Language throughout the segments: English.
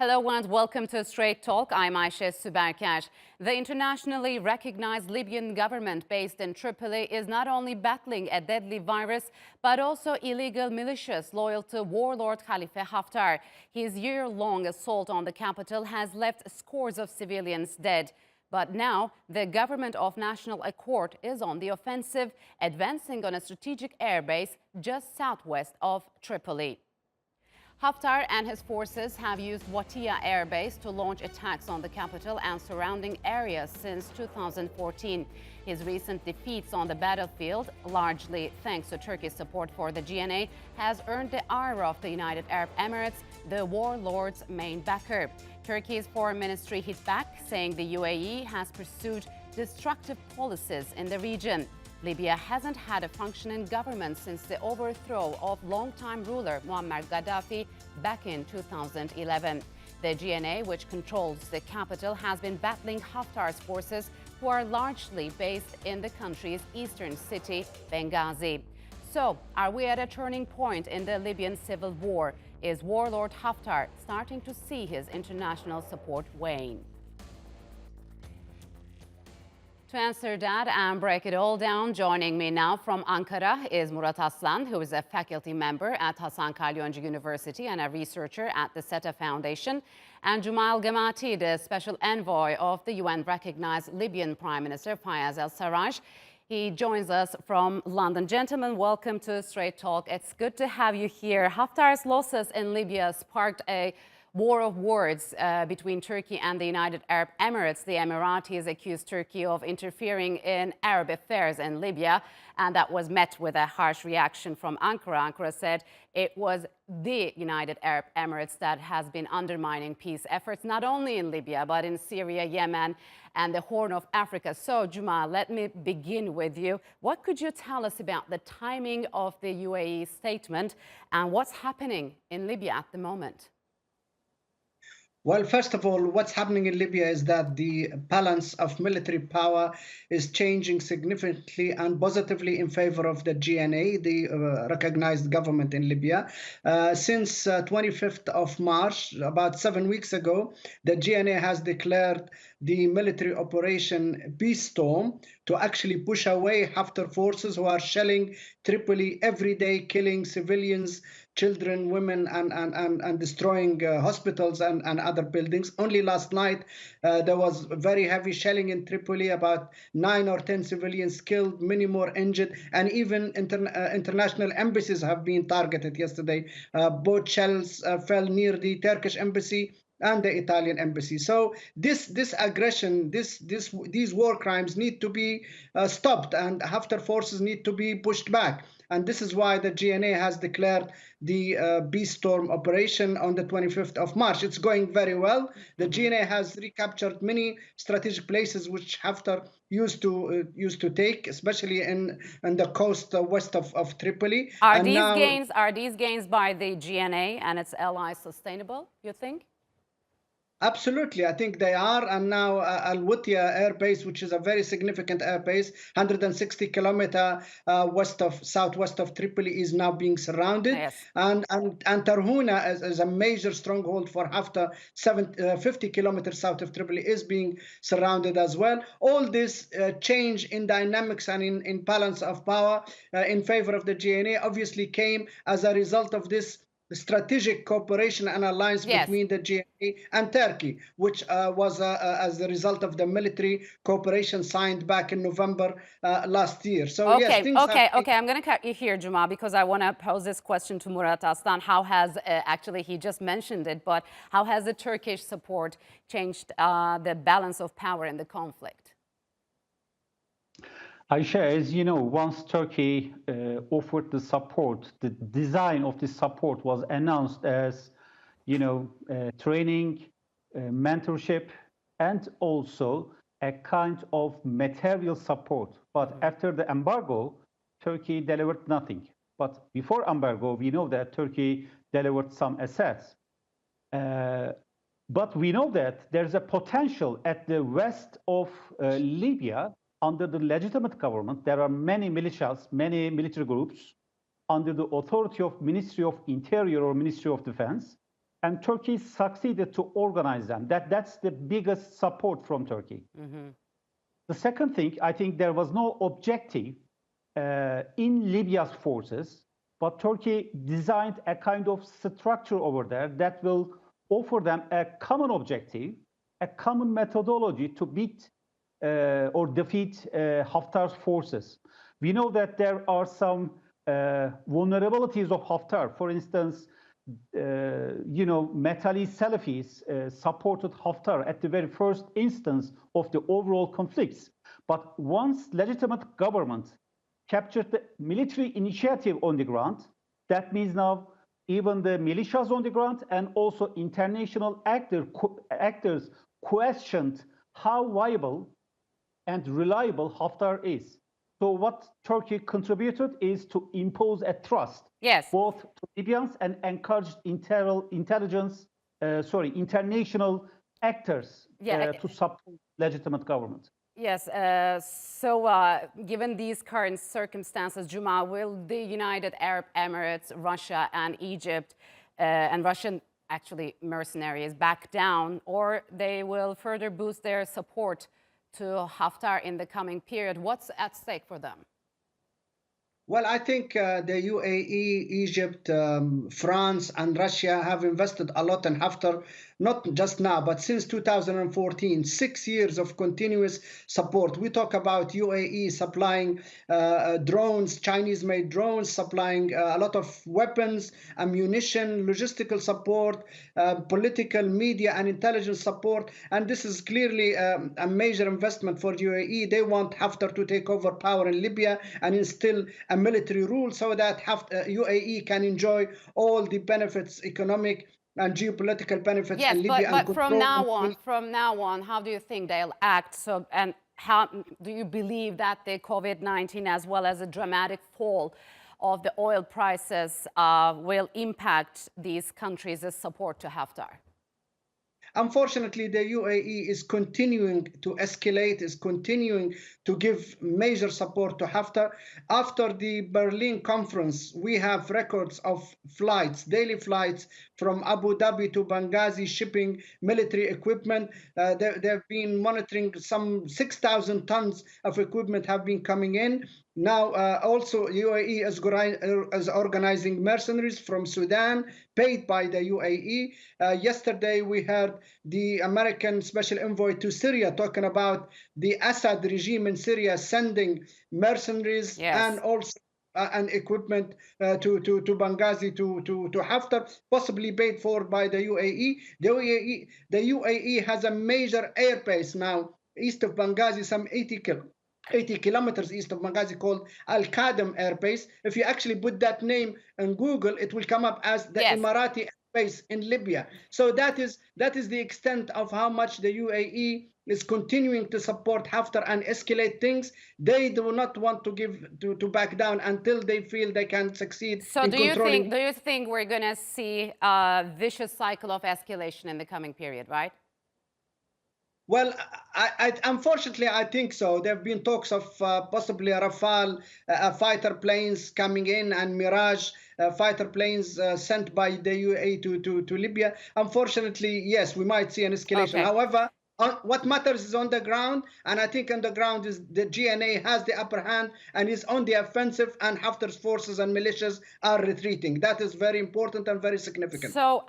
Hello and welcome to Straight Talk. I'm Ayşe Süberker. The internationally recognized Libyan government based in Tripoli is not only battling a deadly virus, but also illegal militias loyal to warlord Khalifa Haftar. His year-long assault on the capital has left scores of civilians dead. But now the government of national accord is on the offensive, advancing on a strategic airbase just southwest of Tripoli. Haftar and his forces have used Watia airbase to launch attacks on the capital and surrounding areas since 2014. His recent defeats on the battlefield, largely thanks to Turkey's support for the GNA, has earned the ire of the United Arab Emirates, the warlord's main backer. Turkey's foreign ministry hit back, saying the UAE has pursued destructive policies in the region. Libya hasn't had a functioning government since the overthrow of longtime ruler Muammar Gaddafi back in 2011. The GNA, which controls the capital, has been battling Haftar's forces, who are largely based in the country's eastern city, Benghazi. So, are we at a turning point in the Libyan civil war? Is warlord Haftar starting to see his international support wane? To answer that and break it all down, joining me now from Ankara is Murat Aslan, who is a faculty member at Hasan Kalyoncu University and a researcher at the SETA Foundation, and Guma el Gamaty, the special envoy of the UN-recognized Libyan Prime Minister Fayez al-Sarraj. He joins us from London. Gentlemen, welcome to Straight Talk. It's good to have you here. Haftar's losses in Libya sparked a war of words between Turkey and the United Arab Emirates. The Emiratis accused Turkey of interfering in Arab affairs in Libya, and that was met with a harsh reaction from Ankara. Ankara said it was the United Arab Emirates that has been undermining peace efforts, not only in Libya, but in Syria, Yemen, and the Horn of Africa. So, Juma, let me begin with you. What could you tell us about the timing of the UAE statement and what's happening in Libya at the moment? Well, first of all, what's happening in Libya is that the balance of military power is changing significantly and positively in favor of the GNA, the recognized government in Libya. Since 25th of March, about 7 weeks ago, the GNA has declared the military operation Peace Storm to actually push away Haftar forces who are shelling Tripoli every day, killing civilians, children, women, and destroying hospitals and other buildings. Only last night, there was very heavy shelling in Tripoli, about 9 or 10 civilians killed, many more injured, and even international embassies have been targeted yesterday. Both shells fell near the Turkish embassy and the Italian embassy. So this aggression, these war crimes need to be stopped, and Haftar forces need to be pushed back. And this is why the GNA has declared the Peace Storm operation on the 25th of March. It's going very well. The GNA has recaptured many strategic places which Haftar used to take, especially in the coast west of Tripoli. Are these gains by the GNA and its allies sustainable, you think? Absolutely, I think they are. And now Al-Watia airbase, which is a very significant airbase, 160 kilometers southwest of Tripoli, is now being surrounded. Yes. And Tarhuna, is a major stronghold for Haftar, 50 kilometers south of Tripoli, is being surrounded as well. All this change in dynamics and in balance of power in favor of the GNA obviously came as a result of this strategic cooperation and alliance between the GNA and Turkey, which was as a result of the military cooperation signed back in November last year. So okay, I'm going to cut you here, Juma, because I want to pose this question to Murat Aslan. How has, actually he just mentioned it, but how has the Turkish support changed the balance of power in the conflict? Ayşe, as you know, once Turkey offered the support, the design of this support was announced as, training, mentorship, and also a kind of material support. But after the embargo, Turkey delivered nothing. But before embargo, we know that Turkey delivered some assets. But we know that there's a potential at the west of Libya. Under the legitimate government, there are many militias, many military groups under the authority of Ministry of Interior or Ministry of Defense. and Turkey succeeded to organize them. That's the biggest support from Turkey. The second thing, I think there was no objective in Libya's forces, but Turkey designed a kind of structure over there that will offer them a common objective, a common methodology to beat or defeat Haftar's forces. We know that there are some vulnerabilities of Haftar. For instance, Metali Salafis supported Haftar at the very first instance of the overall conflicts. But once legitimate government captured the military initiative on the ground, that means now even the militias on the ground and also international actors questioned how viable and reliable Haftar is. So what Turkey contributed is to impose a trust, both to Libyans and encouraged international actors to support legitimate government. Yes, given these current circumstances, Guma, will the United Arab Emirates, Russia and Egypt and Russian mercenaries back down, or they will further boost their support to Haftar in the coming period? What's at stake for them? Well, I think the UAE, Egypt, France, and Russia have invested a lot in Haftar, not just now, but since 2014, 6 years of continuous support. We talk about UAE supplying drones, Chinese-made drones, supplying a lot of weapons, ammunition, logistical support, political, media, and intelligence support. And this is clearly a major investment for UAE. They want Haftar to take over power in Libya and instill a military rule so that UAE can enjoy all the benefits, economic and geopolitical benefits in Libya. But from now on, how do you think they'll act? And how do you believe that the COVID-19 as well as a dramatic fall of the oil prices will impact these countries' support to Haftar? Unfortunately, the UAE is continuing to escalate, is continuing to give major support to Haftar. After the Berlin conference, we have records of flights, daily flights from Abu Dhabi to Benghazi shipping military equipment. They've been monitoring some 6,000 tons of equipment have been coming in. Now, also UAE is organizing mercenaries from Sudan, paid by the UAE. Yesterday, we heard the American Special Envoy to Syria talking about the Assad regime in Syria sending mercenaries and also and equipment to Benghazi to Haftar, possibly paid for by the UAE. The UAE has a major airbase now east of Benghazi, some 80 kilometers east of Benghazi, called Al-Qadem airbase. If you actually put that name in Google, it will come up as the Emirati airbase in Libya. So that is the extent of how much the UAE is continuing to support Haftar and escalate things. They do not want to back down until they feel they can succeed. So do you think we're going to see a vicious cycle of escalation in the coming period, right? Well, unfortunately, I think so. There have been talks of possibly a Rafale fighter planes coming in and Mirage fighter planes sent by the UAE to Libya. Unfortunately, yes, we might see an escalation. Okay. However, what matters is on the ground, and I think on the ground is the GNA has the upper hand and is on the offensive, and Haftar's forces and militias are retreating. That is very important and very significant. So,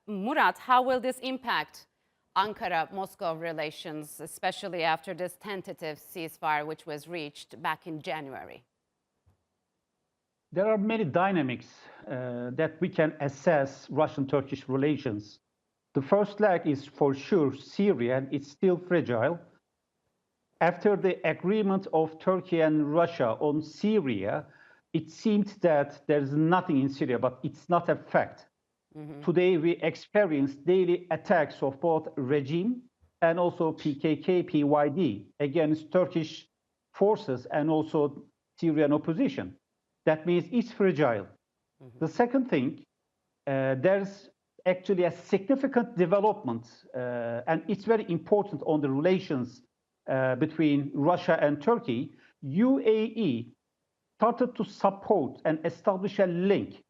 Murat, how will this impact Ankara-Moscow relations, especially after this tentative ceasefire which was reached back in January? There are many dynamics that we can assess Russian-Turkish relations. The first leg is for sure Syria, and it's still fragile. After the agreement of Turkey and Russia on Syria, it seemed that there's nothing in Syria, but it's not a fact. Today, we experience daily attacks of both regime and also PKK, PYD against Turkish forces and also Syrian opposition. That means it's fragile. The second thing, there's actually a significant development, and it's very important on the relations between Russia and Turkey. UAE started to support and establish a link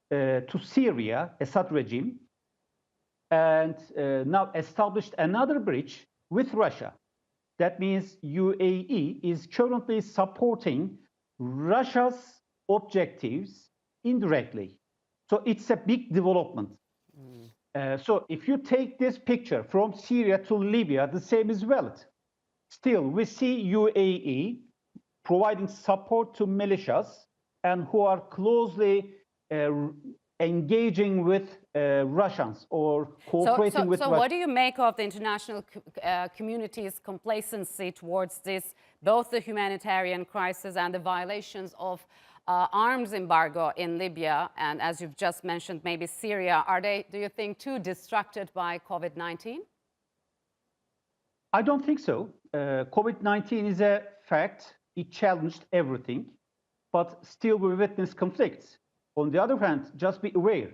to Syria, Assad regime, and now established another bridge with Russia. That means UAE is currently supporting Russia's objectives indirectly. So it's a big development. So if you take this picture from Syria to Libya, the same is valid. Still, we see UAE providing support to militias and who are closely engaging with Russians or cooperating with So Russia. what do you make of the international community's complacency towards this, both the humanitarian crisis and the violations of arms embargo in Libya, and as you've just mentioned, maybe Syria? Are they, do you think, too distracted by COVID-19? I don't think so. COVID-19 is a fact. It challenged everything, but still we witness conflicts. On the other hand, just be aware,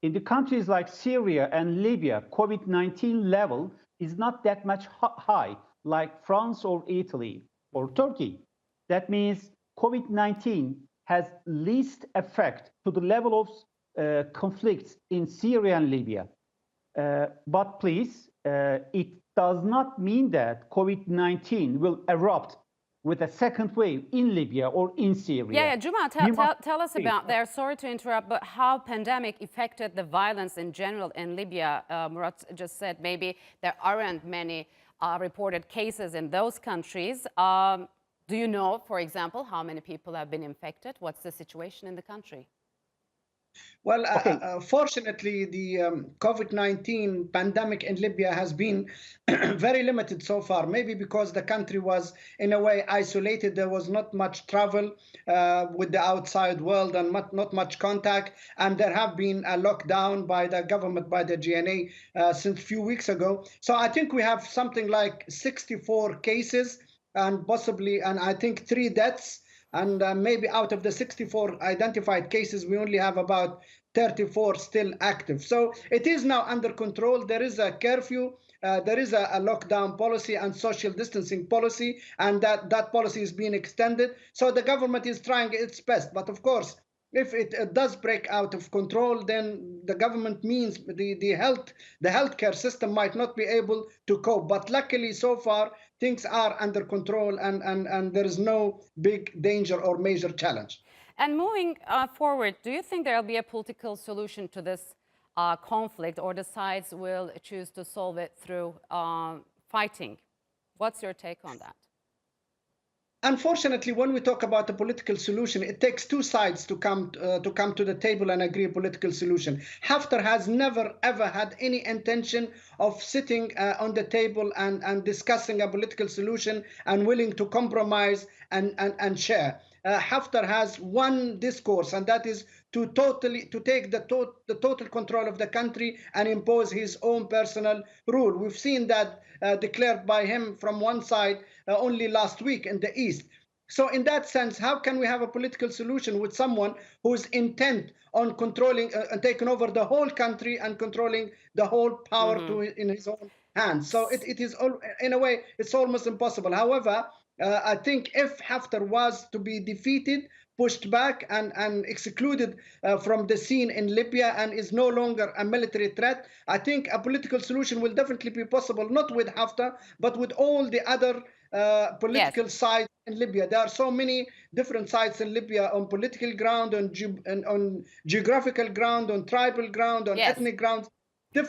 in the countries like Syria and Libya, COVID-19 level is not that much high, like France or Italy or Turkey. That means COVID-19 has least effect to the level of conflicts in Syria and Libya. But please, it does not mean that COVID-19 will erupt with a second wave in Libya or in Syria. Yeah, Guma, tell us about there. Sorry to interrupt, but how pandemic affected the violence in general in Libya. Murat just said maybe there aren't many reported cases in those countries. Do you know, for example, how many people have been infected? What's the situation in the country? Well, fortunately, the COVID-19 pandemic in Libya has been very limited so far, maybe because the country was in a way isolated. There was not much travel with the outside world and not much contact. And there have been a lockdown by the government, by the GNA since a few weeks ago. So I think we have something like 64 cases and possibly, and I think 3 deaths. And maybe out of the 64 identified cases, we only have about 34 still active. So it is now under control. There is a curfew. There is a lockdown policy and social distancing policy, and that policy is being extended. So the government is trying its best. But of course, if it does break out of control, then the government means the healthcare system might not be able to cope. But luckily, so far, things are under control, and there is no big danger or major challenge. And moving forward, do you think there will be a political solution to this conflict, or the sides will choose to solve it through fighting? What's your take on that? Unfortunately, when we talk about a political solution, it takes 2 sides to come to the table and agree a political solution. Haftar has never, ever had any intention of sitting on the table and discussing a political solution and willing to compromise and share. Haftar has one discourse, and that is to take the total control of the country and impose his own personal rule. We've seen that declared by him from one side only last week in the East. So in that sense, how can we have a political solution with someone who is intent on controlling and taking over the whole country and controlling the whole power in his own hands? So it is, in a way, it's almost impossible. However, I think if Haftar was to be defeated, pushed back and excluded from the scene in Libya and is no longer a military threat, I think a political solution will definitely be possible, not with Haftar, but with all the other political sides in Libya. There are so many different sides in Libya on political ground, on geographical ground, on tribal ground, on ethnic grounds.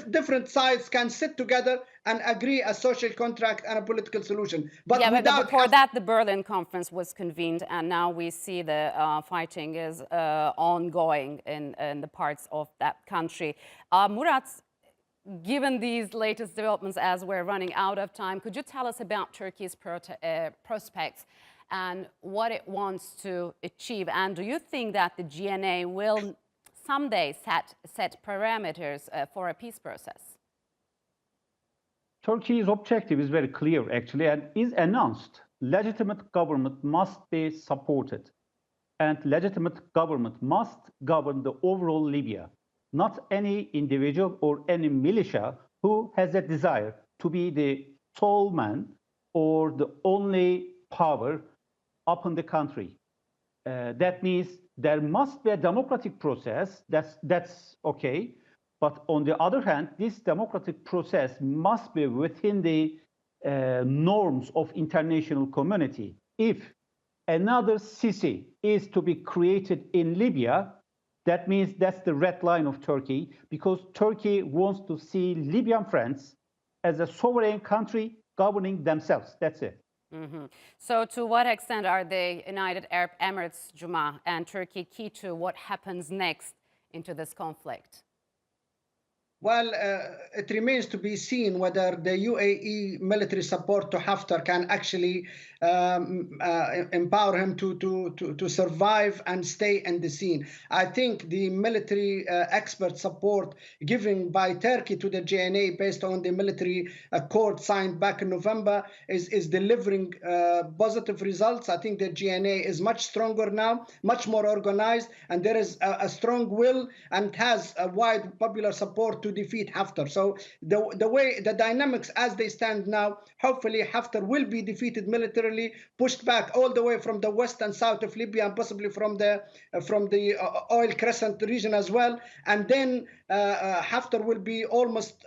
Different sides can sit together and agree a social contract and a political solution. But before that, the Berlin conference was convened, and now we see the fighting is ongoing in the parts of that country. Murat, given these latest developments, as we're running out of time, could you tell us about Turkey's prospects and what it wants to achieve? And do you think that the GNA will someday set parameters for a peace process? Turkey's objective is very clear, actually, and is announced. Legitimate government must be supported, and legitimate government must govern the overall Libya, not any individual or any militia who has a desire to be the sole man or the only power upon the country. That means there must be a democratic process, that's okay, But on the other hand, this democratic process must be within the norms of international community. If another Sisi is to be created in Libya, that means that's the red line of Turkey, because Turkey wants to see Libyan friends as a sovereign country governing themselves. That's it. So to what extent are the United Arab Emirates, Guma, and Turkey key to what happens next into this conflict? Well, it remains to be seen whether the UAE military support to Haftar can actually empower him to survive and stay in the scene. I think the military expert support given by Turkey to the JNA based on the military accord signed back in November is delivering positive results. I think the JNA is much stronger now, much more organized, and there is a strong will and has a wide popular support to defeat Haftar. So the dynamics as they stand now, hopefully Haftar will be defeated militarily, pushed back all the way from the west and south of Libya, and possibly from the oil crescent region as well. And then Haftar will be almost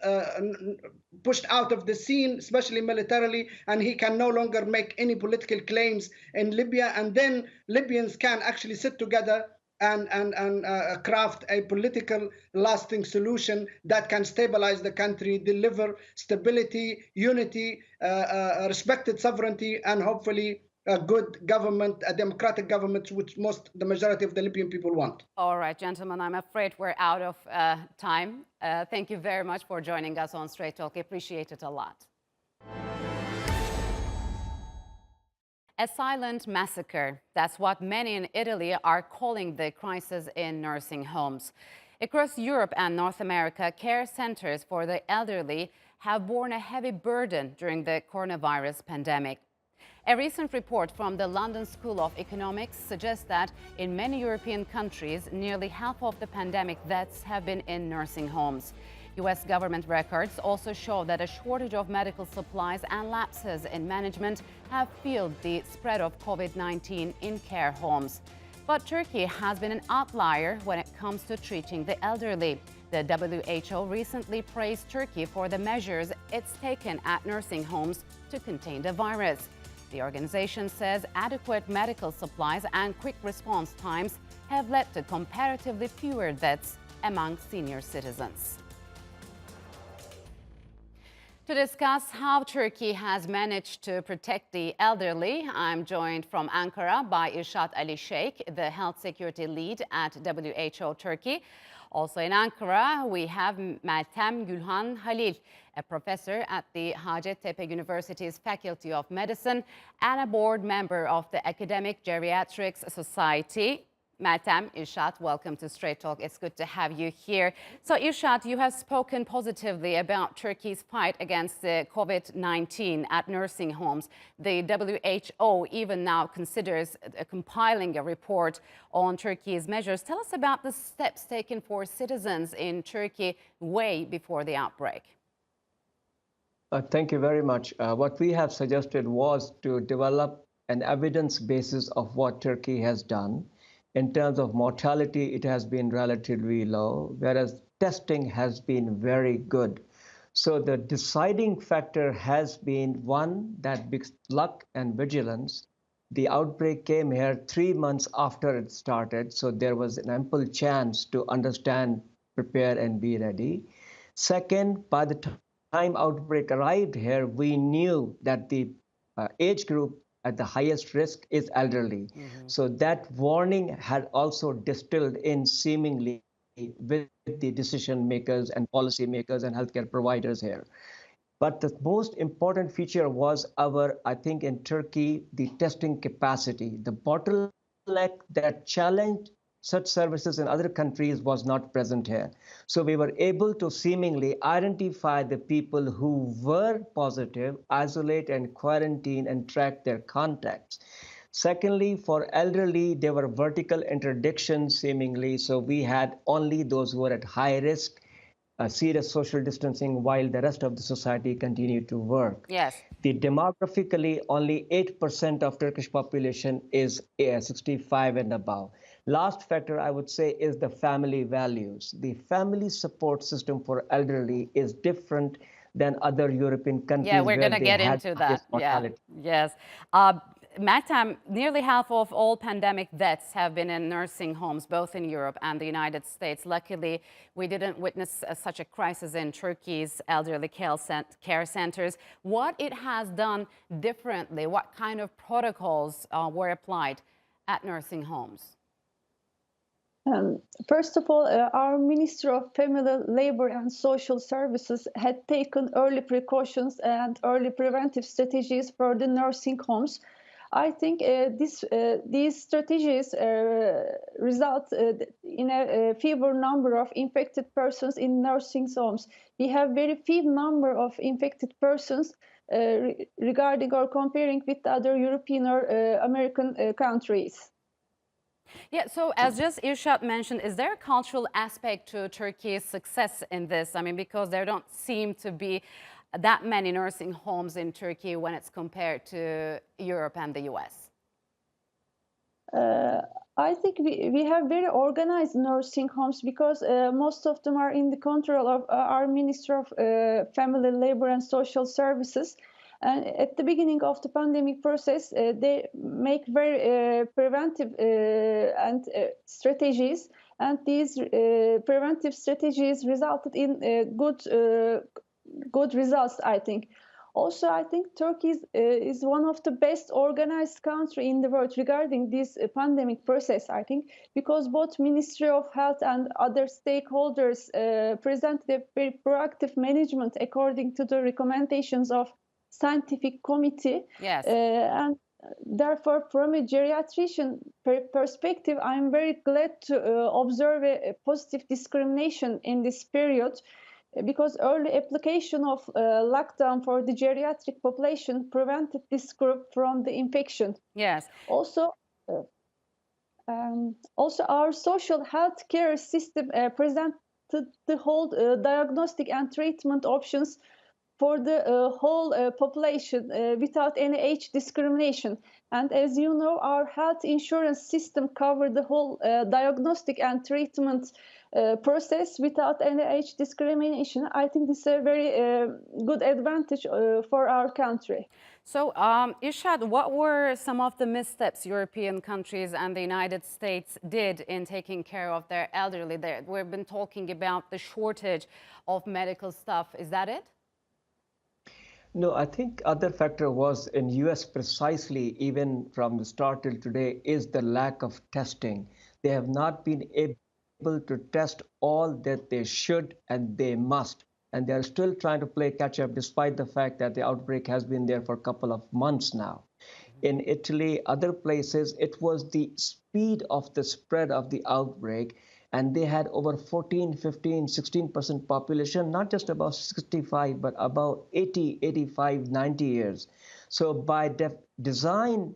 pushed out of the scene, especially militarily, and he can no longer make any political claims in Libya. And then Libyans can actually sit together and craft a political lasting solution that can stabilize the country, deliver stability, unity, respected sovereignty, and hopefully a good government, a democratic government, which the majority of the Libyan people want. All right, gentlemen, I'm afraid we're out of time. Thank you very much for joining us on Straight Talk. I appreciate it a lot. A silent massacre. That's what many in Italy are calling the crisis in nursing homes. Across Europe and North America, care centers for the elderly have borne a heavy burden during the coronavirus pandemic. A recent report from the London School of Economics suggests that in many European countries, nearly half of the pandemic deaths have been in nursing homes. U.S. government records also show that a shortage of medical supplies and lapses in management have fueled the spread of COVID-19 in care homes. But Turkey has been an outlier when it comes to treating the elderly. The WHO recently praised Turkey for the measures it's taken at nursing homes to contain the virus. The organization says adequate medical supplies and quick response times have led to comparatively fewer deaths among senior citizens. To discuss how Turkey has managed to protect the elderly, I'm joined from Ankara by Irshad Ali Sheikh, the health security lead at WHO Turkey. Also in Ankara, we have Meltem Gülhan Halil, a professor at the Hacettepe University's Faculty of Medicine and a board member of the Academic Geriatrics Society. Meltem, Irshad, welcome to Straight Talk. It's good to have you here. So, Irshad, you have spoken positively about Turkey's fight against the COVID-19 at nursing homes. The WHO even now considers compiling a report on Turkey's measures. Tell us about the steps taken for citizens in Turkey way before the outbreak. Thank you very much. What we have suggested was to develop an evidence basis of what Turkey has done. In terms of mortality, it has been relatively low, whereas testing has been very good. So the deciding factor has been one, that big luck and vigilance. The outbreak came here 3 months after it started, so there was an ample chance to understand, prepare, and be ready. Second, by the time outbreak arrived here, we knew that the age group at the highest risk is elderly. So that warning had also distilled in seemingly with the decision makers and policy makers and healthcare providers here. But the most important feature was I think in Turkey, the testing capacity. The bottleneck that challenged such services in other countries was not present here. So we were able to seemingly identify the people who were positive, isolate and quarantine and track their contacts. Secondly, for elderly, there were vertical interdictions seemingly. So we had only those who were at high risk serious social distancing while the rest of the society continued to work. Yes. Demographically, only 8% of Turkish population is 65 and above. Last factor I would say is the family values. The family support system for elderly is different than other European countries Yeah, we're where going to they get had into highest that. Yeah, mortality. yes. Maktam, nearly half of all pandemic deaths have been in nursing homes, both in Europe and the United States. Luckily, we didn't witness such a crisis in Turkey's elderly care centers. What it has done differently, what kind of protocols were applied at nursing homes? First of all, our Minister of Family, Labor and Social Services had taken early precautions and early preventive strategies for the nursing homes. I think these strategies result in a fewer number of infected persons in nursing homes. We have very few number of infected persons regarding or comparing with other European or American countries. Yeah, so as just Irshad mentioned, is there a cultural aspect to Turkey's success in this? I mean, because there don't seem to be that many nursing homes in Turkey when it's compared to Europe and the US. I think we have very organized nursing homes because most of them are in the control of our Minister of Family, Labor and Social Services. And at the beginning of the pandemic process, they make very preventive and strategies, and these preventive strategies resulted in good results, I think. Also, I think Turkey is one of the best organized country in the world regarding this pandemic process, I think, because both Ministry of Health and other stakeholders presented a very proactive management according to the recommendations of scientific committee. Yes. And therefore, from a geriatrician perspective, I'm very glad to observe a positive discrimination in this period, because early application of lockdown for the geriatric population prevented this group from the infection. Yes. Also, our social health care system presented the whole diagnostic and treatment options for the whole population without any age discrimination. And as you know, our health insurance system covered the whole diagnostic and treatment process without any age discrimination. I think this is a very good advantage for our country. So, Irshad, what were some of the missteps European countries and the United States did in taking care of their elderly there? We've been talking about the shortage of medical staff. Is that it? No, I think other factor was in US precisely, even from the start till today, is the lack of testing. They have not been able to test all that they should and they must. And they're still trying to play catch up despite the fact that the outbreak has been there for a couple of months now. In Italy, other places, it was the speed of the spread of the outbreak. And they had over 14, 15, 16% population, not just about 65, but about 80, 85, 90 years. So by design,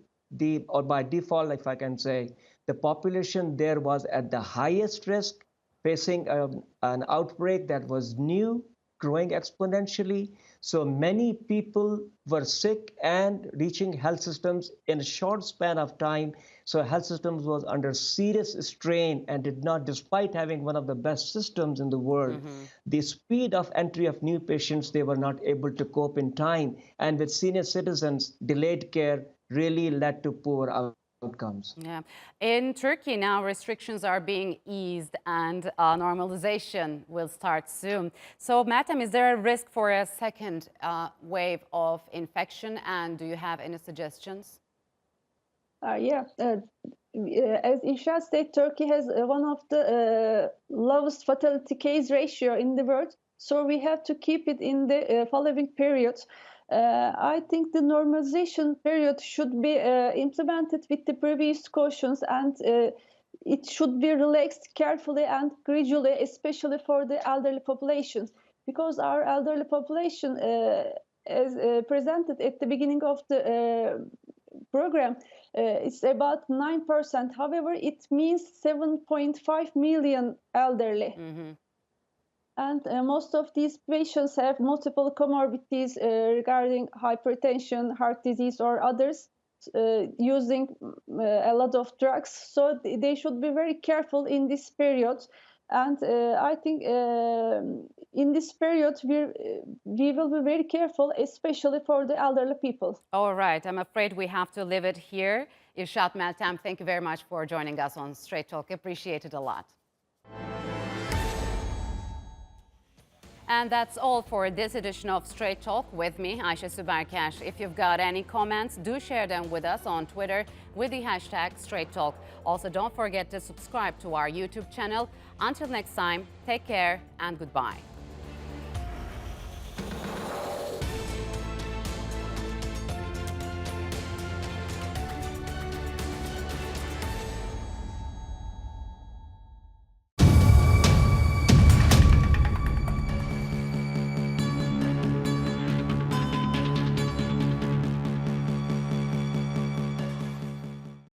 or by default, if I can say, the population there was at the highest risk, facing an outbreak that was new, growing exponentially. So many people were sick and reaching health systems in a short span of time. So health systems was under serious strain and did not, despite having one of the best systems in the world, the speed of entry of new patients, they were not able to cope in time. And with senior citizens, delayed care really led to poor outcomes. Yeah. In Turkey now, restrictions are being eased and normalization will start soon. So, Maktam, is there a risk for a second wave of infection, and do you have any suggestions? As Irshad said, Turkey has one of the lowest fatality case ratio in the world. So we have to keep it in the following periods. I think the normalization period should be implemented with the previous cautions, and it should be relaxed carefully and gradually, especially for the elderly population, because our elderly population, as presented at the beginning of the program, it's about 9%. However, it means 7.5 million elderly. And most of these patients have multiple comorbidities regarding hypertension, heart disease, or others, using a lot of drugs. So they should be very careful in this period. And I think in this period, we will be very careful, especially for the elderly people. All right, I'm afraid we have to leave it here. Irshad Meltem, thank you very much for joining us on Straight Talk. Appreciate it a lot. And that's all for this edition of Straight Talk with me, Ayşe Süberkaş. If you've got any comments, do share them with us on Twitter with the hashtag Straight Talk. Also, don't forget to subscribe to our YouTube channel. Until next time, take care and goodbye.